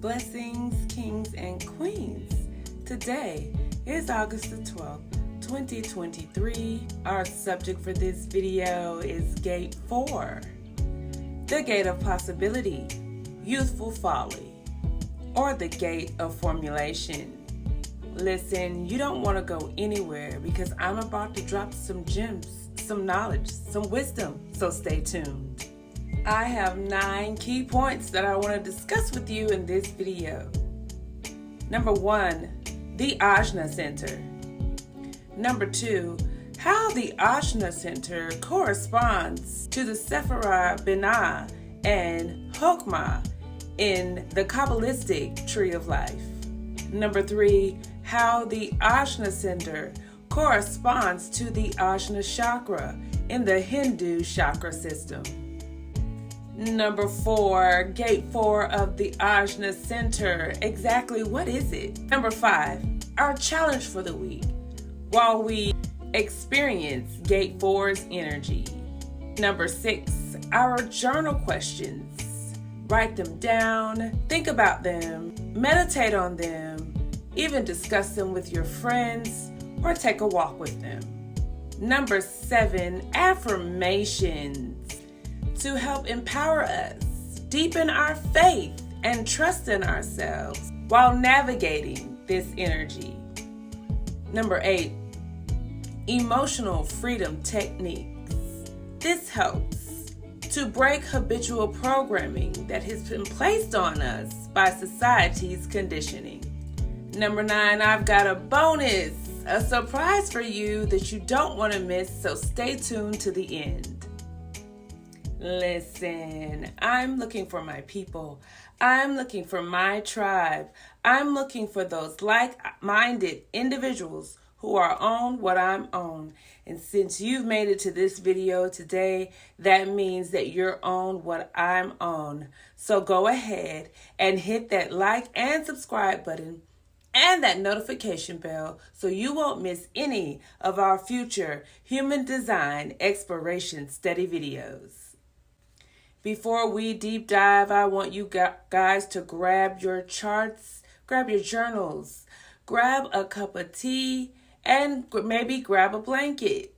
Blessings, kings, and queens. Today is August the 12th, 2023. Our subject for this video is Gate 4, the Gate of Possibility, Youthful, Folly, or the Gate of Formulation. Listen, you don't want to go anywhere because I'm about to drop some gems, some knowledge, some wisdom, so stay tuned. I have 9 key points that I want to discuss with you in this video. Number 1, the Ajna Center. Number 2, how the Ajna Center corresponds to the Sephirah Binah and Chokmah in the Qabalistic Tree of Life. Number 3, how the Ajna Center corresponds to the Ajna Chakra in the Hindu chakra system. Number 4, Gate 4 of the Ajna Center. Exactly what is it? Number 5, our challenge for the week while we experience Gate 4's energy. Number 6, our journal questions. Write them down, think about them, meditate on them, even discuss them with your friends or take a walk with them. Number 7, affirmations to help empower us, deepen our faith, and trust in ourselves while navigating this energy. Number 8, emotional freedom techniques. This helps to break habitual programming that has been placed on us by society's conditioning. Number 9, I've got a bonus, a surprise for you that you don't want to miss, so stay tuned to the end. Listen, I'm looking for my people. I'm looking for my tribe. I'm looking for those like-minded individuals who are on what I'm on. And since you've made it to this video today, that means that you're on what I'm on. So go ahead and hit that like and subscribe button and that notification bell so you won't miss any of our future human design exploration study videos. Before we deep dive, I want you guys to grab your charts, grab your journals, grab a cup of tea, and maybe grab a blanket.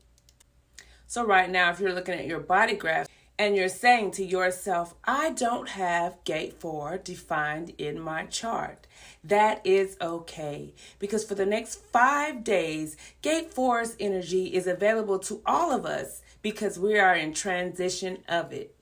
So right now, if you're looking at your body graph and you're saying to yourself, I don't have Gate 4 defined in my chart, that is okay. Because for the next 5 days, Gate 4's energy is available to all of us because we are in transition of it.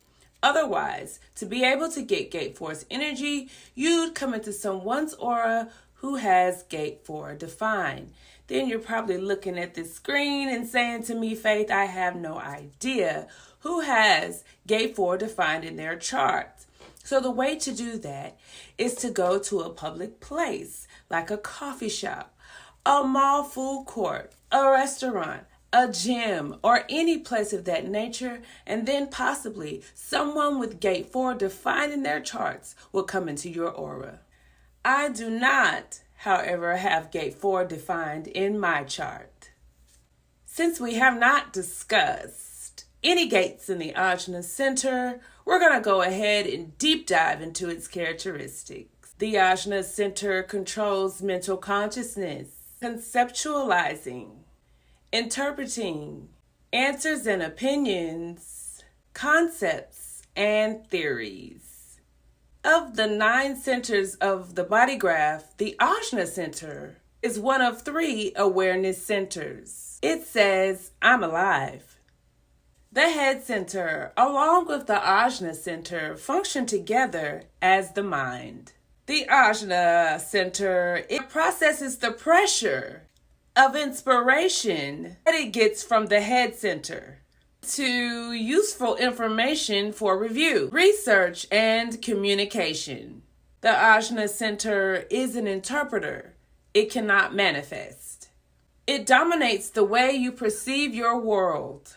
Otherwise, to be able to get Gate 4's energy, you'd come into someone's aura who has Gate 4 defined. Then you're probably looking at this screen and saying to me, Faith, I have no idea who has Gate 4 defined in their chart. So the way to do that is to go to a public place, like a coffee shop, a mall food court, a restaurant, a gym, or any place of that nature, and then possibly someone with Gate 4 defined in their charts will come into your aura. I do not, however, have Gate 4 defined in my chart. Since we have not discussed any gates in the Ajna Center, we're going to go ahead and deep dive into its characteristics. The Ajna Center controls mental consciousness, conceptualizing, interpreting, answers and opinions, concepts, and theories. Of the 9 centers of the body graph, the Ajna Center is one of 3 awareness centers. It says, I'm alive. The head center, along with the Ajna Center, function together as the mind. The Ajna Center, it processes the pressure of inspiration that it gets from the head center to useful information for review, research, and communication. The Ajna Center is an interpreter. It cannot manifest. It dominates the way you perceive your world.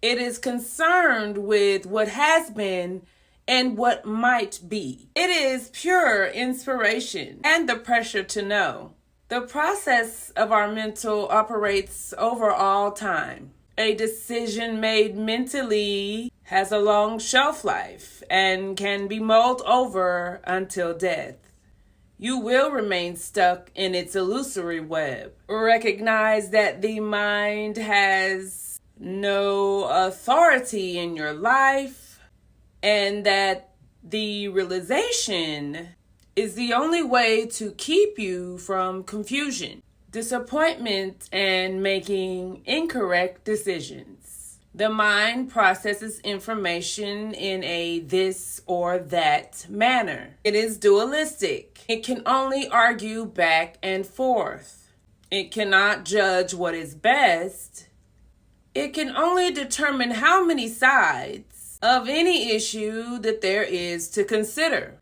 It is concerned with what has been and what might be. It is pure inspiration and the pressure to know. The process of our mental operates over all time. A decision made mentally has a long shelf life and can be mulled over until death. you will remain stuck in its illusory web. Recognize that the mind has no authority in your life, and that the realization is the only way to keep you from confusion, disappointment, and making incorrect decisions. The mind processes information in a this or that manner. It is dualistic. It can only argue back and forth. It cannot judge what is best. It can only determine how many sides of any issue that there is to consider.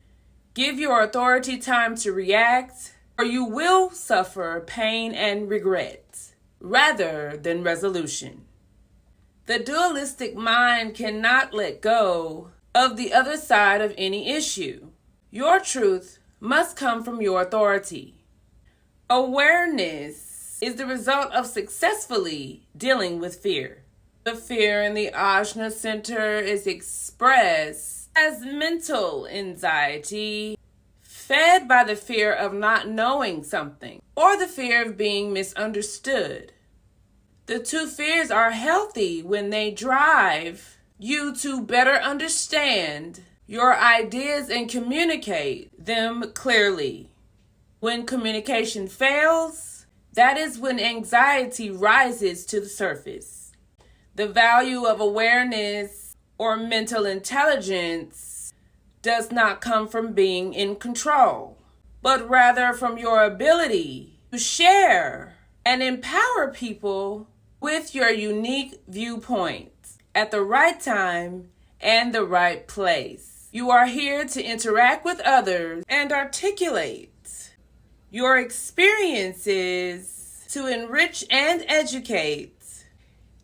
Give your authority time to react, or you will suffer pain and regret rather than resolution. The dualistic mind cannot let go of the other side of any issue. Your truth must come from your authority. Awareness is the result of successfully dealing with fear. The fear in the Ajna Center is expressed as mental anxiety, fed by the fear of not knowing something or the fear of being misunderstood. The two fears are healthy when they drive you to better understand your ideas and communicate them clearly. When communication fails, that is when anxiety rises to the surface. The value of awareness or mental intelligence does not come from being in control, but rather from your ability to share and empower people with your unique viewpoints at the right time and the right place. You are here to interact with others and articulate your experiences to enrich and educate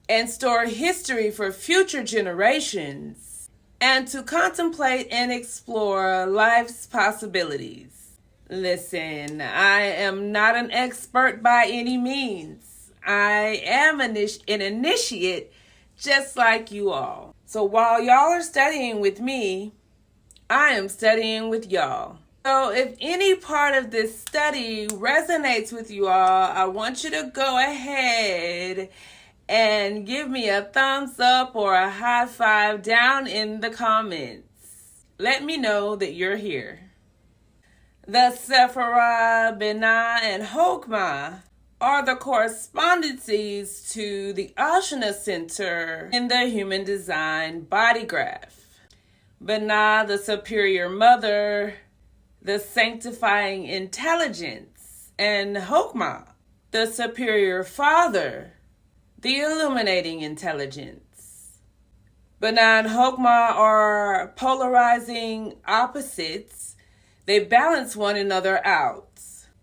and store history for future generations, and to contemplate and explore life's possibilities. Listen, I am not an expert by any means. I am an initiate just like you all. So while y'all are studying with me, I am studying with y'all. So if any part of this study resonates with you all, I want you to go ahead and give me a thumbs up or a high five down in the comments. Let me know that you're here. The Sephirah, Binah, and Chokmah are the correspondences to the Ajna Center in the human design body graph. Binah, the superior mother, the sanctifying intelligence, and Chokmah, the superior father, the illuminating intelligence. Binah and Chokmah are polarizing opposites. They balance one another out.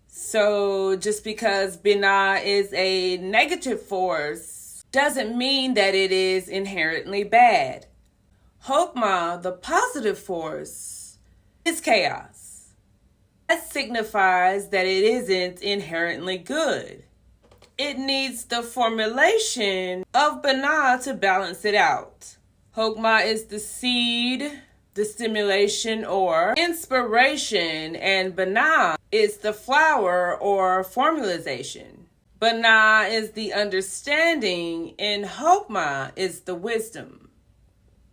So just because Binah is a negative force doesn't mean that it is inherently bad. Chokmah, the positive force, is chaos. That signifies that it isn't inherently good. It needs the formulation of Binah to balance it out. Chokmah is the seed, the stimulation or inspiration, and Binah is the flower or formulization. Binah is the understanding, and Chokmah is the wisdom.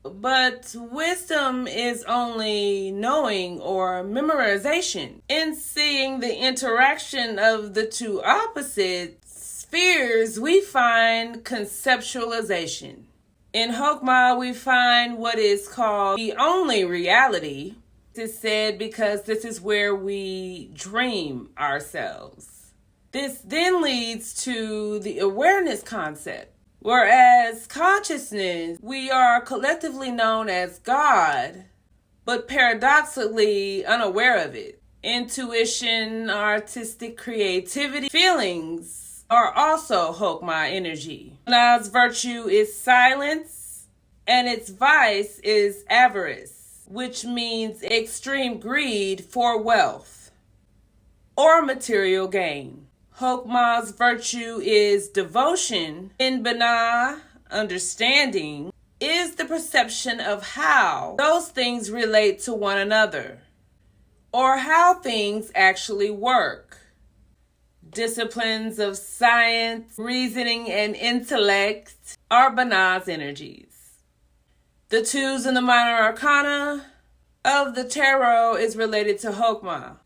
But wisdom is only knowing or memorization. In seeing the interaction of the two opposite spheres, we find conceptualization. In Chokmah, we find what is called the only reality. This is said because this is where we dream ourselves. This then leads to the awareness concept. Whereas consciousness, we are collectively known as God, but paradoxically unaware of it. Intuition, artistic creativity, feelings are also Chokmah energy. Binah's virtue is silence, and its vice is avarice, which means extreme greed for wealth or material gain. Chokmah's virtue is devotion. In Binah, understanding is the perception of how those things relate to one another. or how things actually work. Disciplines of science, reasoning, and intellect are Binah's energies. The twos in the minor arcana of the tarot is related to Chokmah,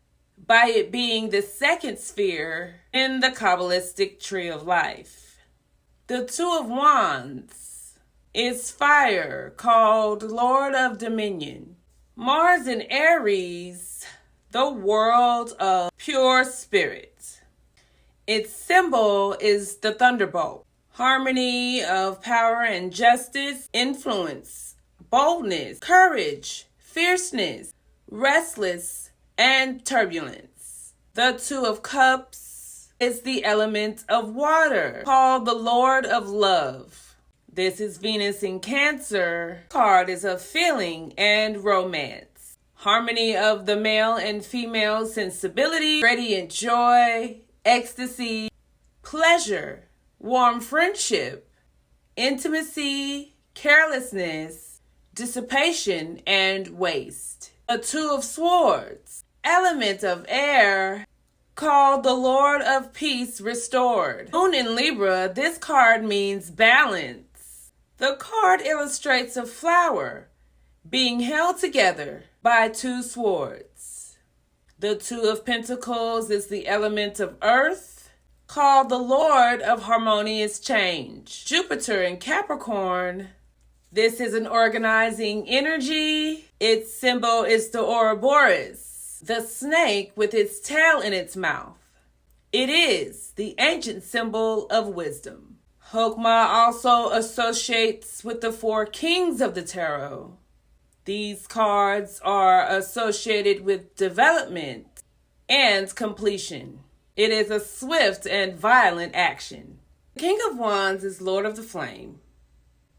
by it being the second sphere in the Qabalistic tree of life. The Two of Wands is fire, called Lord of Dominion. Mars in Aries, the world of pure spirit. Its symbol is the thunderbolt, harmony of power and justice, influence, boldness, courage, fierceness, restless, and turbulence. The Two of Cups is the element of water, called the Lord of Love. This is Venus in Cancer. Card is of feeling and romance. Harmony of the male and female sensibility, radiant joy, ecstasy, pleasure, warm friendship, intimacy, carelessness, dissipation, and waste. A Two of Swords, element of air, called the Lord of Peace Restored. Moon in Libra, this card means balance. The card illustrates a flower being held together by two swords. The Two of Pentacles is the element of earth, called the Lord of Harmonious Change. Jupiter in Capricorn, this is an organizing energy. Its symbol is the Ouroboros, the snake with its tail in its mouth. It is the ancient symbol of wisdom. Chokmah also associates with the four kings of the tarot. These cards are associated with development and completion. It is a swift and violent action. The King of Wands is Lord of the Flame,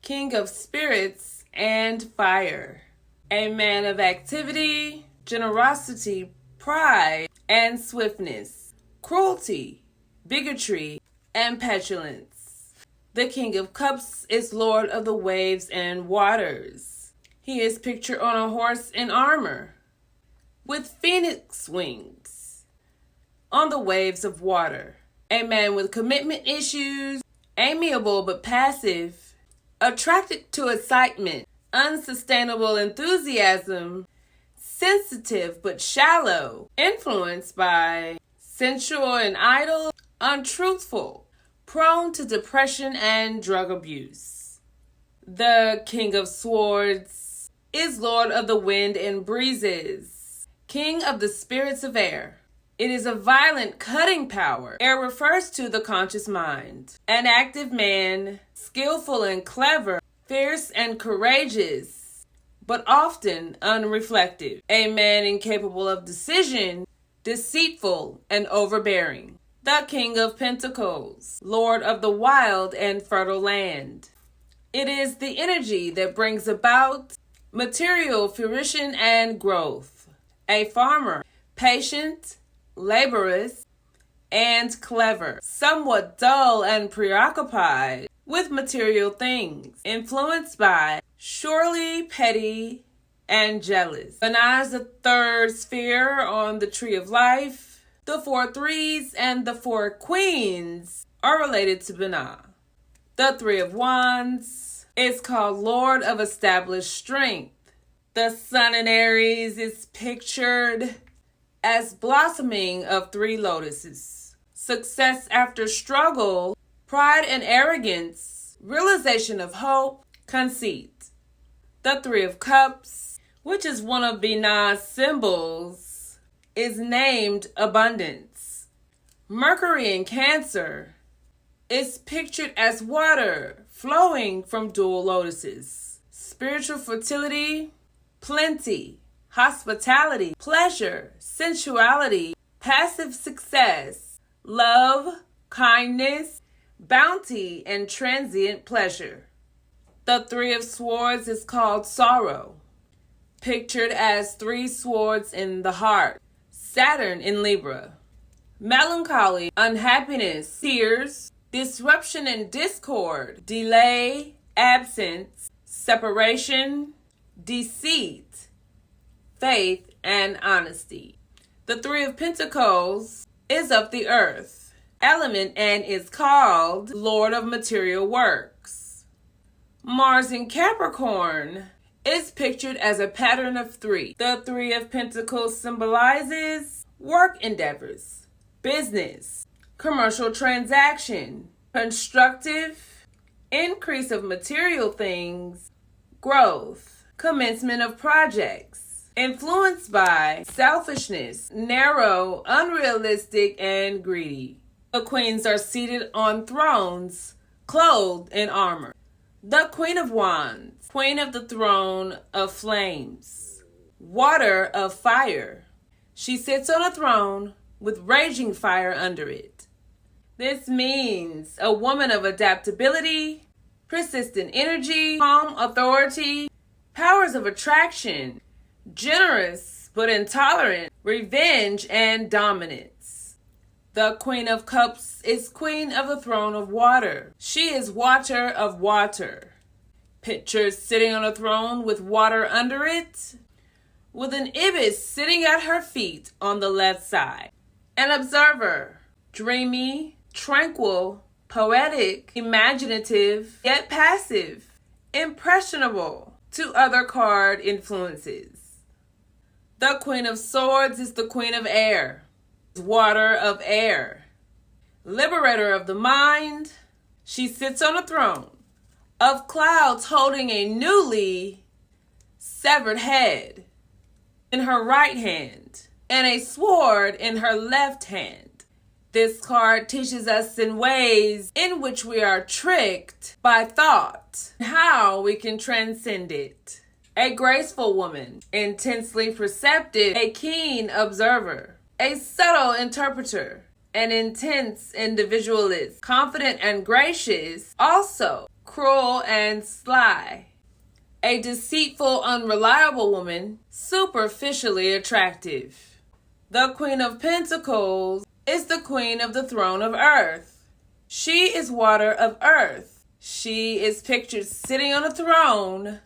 King of Spirits and Fire, a man of activity, generosity, pride, and swiftness, cruelty, bigotry, and petulance. The King of Cups is Lord of the Waves and Waters. He is pictured on a horse in armor, with phoenix wings, on the waves of water. A man with commitment issues, amiable but passive, attracted to excitement, unsustainable enthusiasm, sensitive but shallow, influenced by sensual and idle, untruthful, prone to depression and drug abuse. The King of Swords is Lord of the Wind and Breezes, King of the Spirits of Air. It is a violent, cutting power. Air refers to the conscious mind. An active man, skillful and clever, fierce and courageous, but often unreflective. A man incapable of decision, deceitful and overbearing. The King of Pentacles, Lord of the wild and fertile land. It is the energy that brings about material fruition and growth. A farmer, patient, laborious, and clever, somewhat dull and preoccupied with material things, influenced by surely petty and jealous. Binah is the third sphere on the tree of life. The four threes and the four queens are related to Binah. The Three of Wands is called Lord of Established Strength. The Sun in Aries is pictured as blossoming of three lotuses. Success after struggle, pride and arrogance, realization of hope, conceit. The Three of Cups, which is one of Binah's symbols, is named abundance. Mercury in Cancer is pictured as water flowing from dual lotuses. Spiritual fertility, plenty, hospitality, pleasure, sensuality, passive success, love, kindness, bounty, and transient pleasure. The Three of Swords is called sorrow, pictured as three swords in the heart. Saturn in Libra. Melancholy, unhappiness, tears, disruption and discord, delay, absence, separation, deceit, faith, and honesty. The Three of Pentacles is of the earth element and is called Lord of Material Works. Mars in Capricorn is pictured as a pattern of three. The Three of Pentacles symbolizes work endeavors, business, commercial transaction, constructive, increase of material things, growth, commencement of projects, influenced by selfishness, narrow, unrealistic, and greedy. The queens are seated on thrones, clothed in armor. The Queen of Wands, Queen of the Throne of Flames, Water of Fire. She sits on a throne with raging fire under it. This means a woman of adaptability, persistent energy, calm authority, powers of attraction, generous but intolerant, revenge, and dominance. The Queen of Cups is Queen of the Throne of Water. She is Water of Water. Picture sitting on a throne with water under it, with an ibis sitting at her feet on the left side. An observer, dreamy, tranquil, poetic, imaginative, yet passive, impressionable to other card influences. The Queen of Swords is the Queen of Air, Water of Air, liberator of the mind. She sits on a throne of clouds holding a newly severed head in her right hand and a sword in her left hand. This card teaches us in ways in which we are tricked by thought, how we can transcend it. A graceful woman, intensely perceptive, a keen observer, a subtle interpreter, an intense individualist, confident and gracious, also cruel and sly. A deceitful, unreliable woman, superficially attractive. The Queen of Pentacles is the Queen of the Throne of Earth. She is Water of Earth. She is pictured sitting on a throne,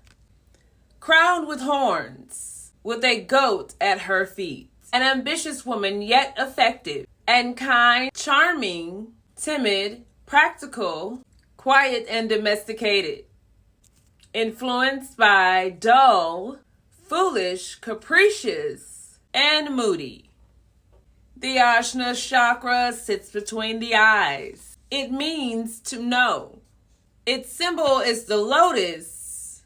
crowned with horns, with a goat at her feet. An ambitious woman, yet effective and kind, charming, timid, practical, quiet and domesticated. Influenced by dull, foolish, capricious, and moody. The Ajna Chakra sits between the eyes. It means to know. Its symbol is the lotus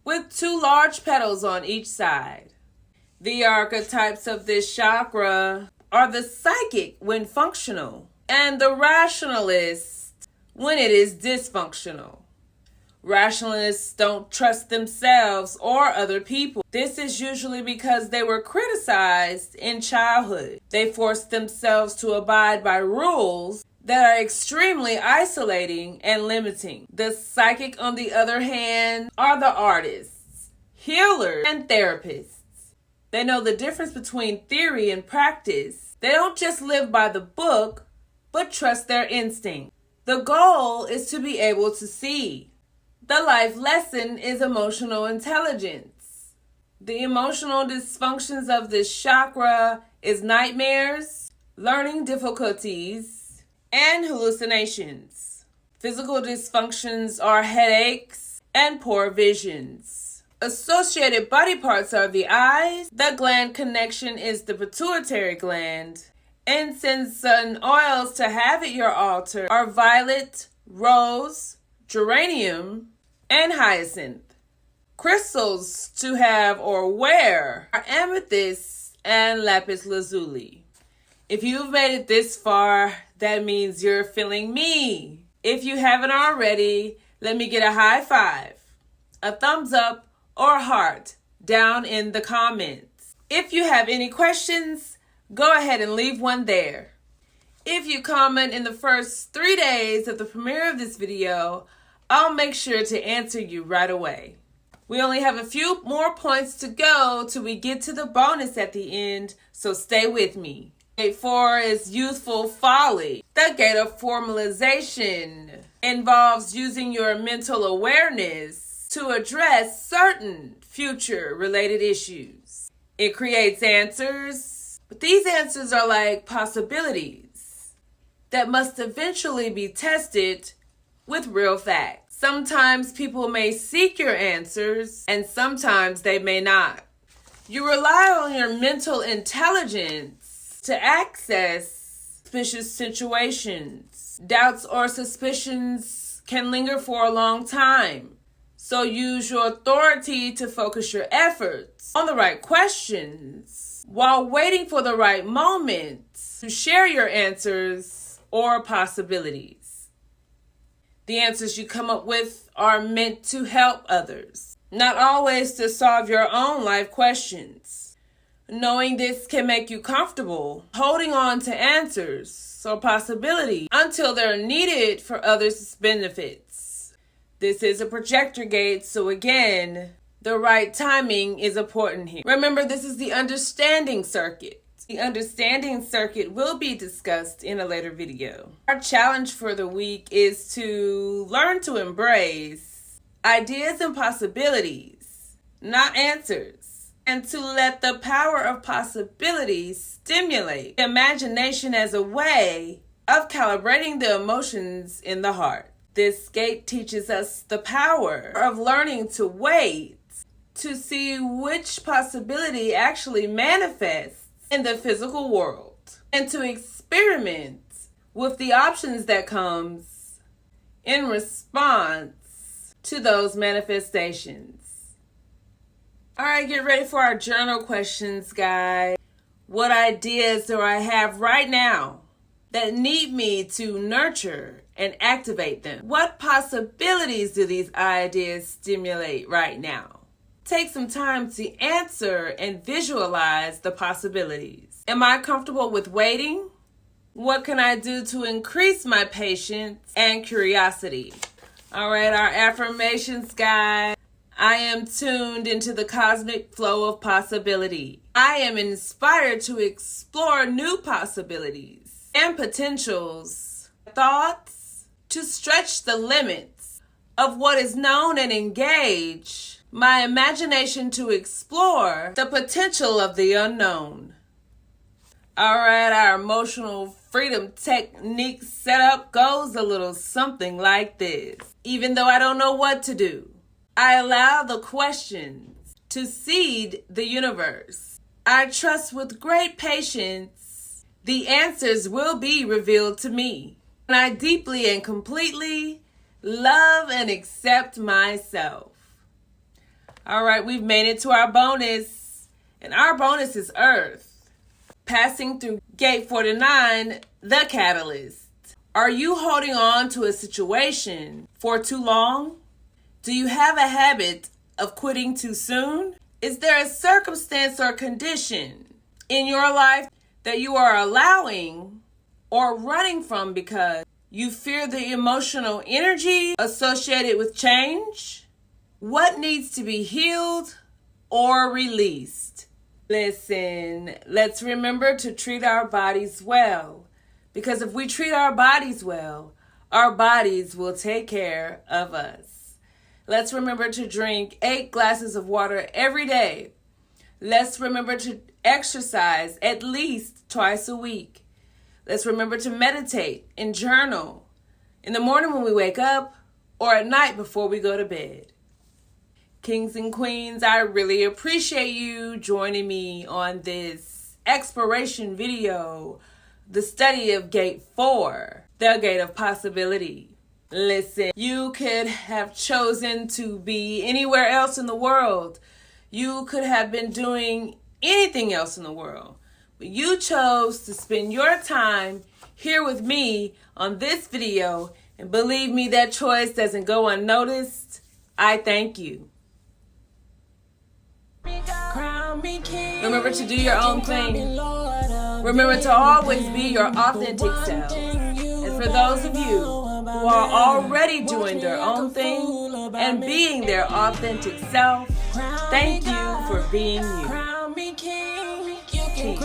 with two large petals on each side. The archetypes of this chakra are the psychic when functional and the rationalist when it is dysfunctional. Rationalists don't trust themselves or other people. This is usually because they were criticized in childhood. They force themselves to abide by rules that are extremely isolating and limiting. The psychic, on the other hand, are the artists, healers, and therapists. They know the difference between theory and practice. They don't just live by the book, but trust their instinct. The goal is to be able to see. The life lesson is emotional intelligence. The emotional dysfunctions of this chakra is nightmares, learning difficulties, and hallucinations. Physical dysfunctions are headaches and poor visions. Associated body parts are the eyes. The gland connection is the pituitary gland. Incense and oils to have at your altar are violet, rose, geranium, and hyacinth. Crystals to have or wear are amethyst and lapis lazuli. If you've made it this far, that means you're feeling me. If you haven't already, let me get a high five, a thumbs up, or heart down in the comments. If you have any questions, go ahead and leave one there. If you comment in the first 3 days of the premiere of this video, I'll make sure to answer you right away. We only have a few more points to go till we get to the bonus at the end, so stay with me. Gate 4 is Youthful, Folly. The gate of formalization involves using your mental awareness to address certain future-related issues. It creates answers, But these answers are like possibilities that must eventually be tested with real facts. Sometimes people may seek your answers, and sometimes they may not. You rely on your mental intelligence to access suspicious situations. Doubts or suspicions can linger for a long time. So use your authority to focus your efforts on the right questions while waiting for the right moment to share your answers or possibilities. The answers you come up with are meant to help others, not always to solve your own life questions. Knowing this can make you comfortable holding on to answers or possibilities until they're needed for others' benefits. This is a projector gate, so again, the right timing is important here. Remember, this is the understanding circuit. The understanding circuit will be discussed in a later video. Our challenge for the week is to learn to embrace ideas and possibilities, not answers, and to let the power of possibilities stimulate imagination as a way of calibrating the emotions in the heart. This gate teaches us the power of learning to wait to see which possibility actually manifests in the physical world and to experiment with the options that comes in response to those manifestations. All right, get ready for our journal questions, guys. What ideas do I have right now that need me to nurture and activate them? What possibilities do these ideas stimulate right now? Take some time to answer and visualize the possibilities. Am I comfortable with waiting? What can I do to increase my patience and curiosity? All right, our affirmations, guys. I am tuned into the cosmic flow of possibility. I am inspired to explore new possibilities and potentials, thoughts to stretch the limits of what is known and engage my imagination to explore the potential of the unknown. All right, our emotional freedom technique setup goes a little something like this. Even though I don't know what to do, I allow the questions to seed the universe. I trust with great patience the answers will be revealed to me. And I deeply and completely love and accept myself. All right, we've made it to our bonus. And our bonus is Earth. Passing through gate 49, the catalyst. Are you holding on to a situation for too long? Do you have a habit of quitting too soon? Is there a circumstance or condition in your life that you are allowing or running from because you fear the emotional energy associated with change? What needs to be healed or released? Listen, let's remember to treat our bodies well, because if we treat our bodies well, our bodies will take care of us. Let's remember to drink 8 glasses of water every day. Let's remember to exercise at least twice a week. Let's remember to meditate and journal in the morning when we wake up or at night before we go to bed. Kings and queens, I really appreciate you joining me on this exploration video, the study of gate 4, the gate of possibility. Listen, you could have chosen to be anywhere else in the world. You could have been doing anything else in the world. But you chose to spend your time here with me on this video. And believe me, that choice doesn't go unnoticed. I thank you. Remember to do your own thing. Remember to always be your authentic self. And for those of you who are already doing their own thing and being their authentic self, thank you for being you. Peace.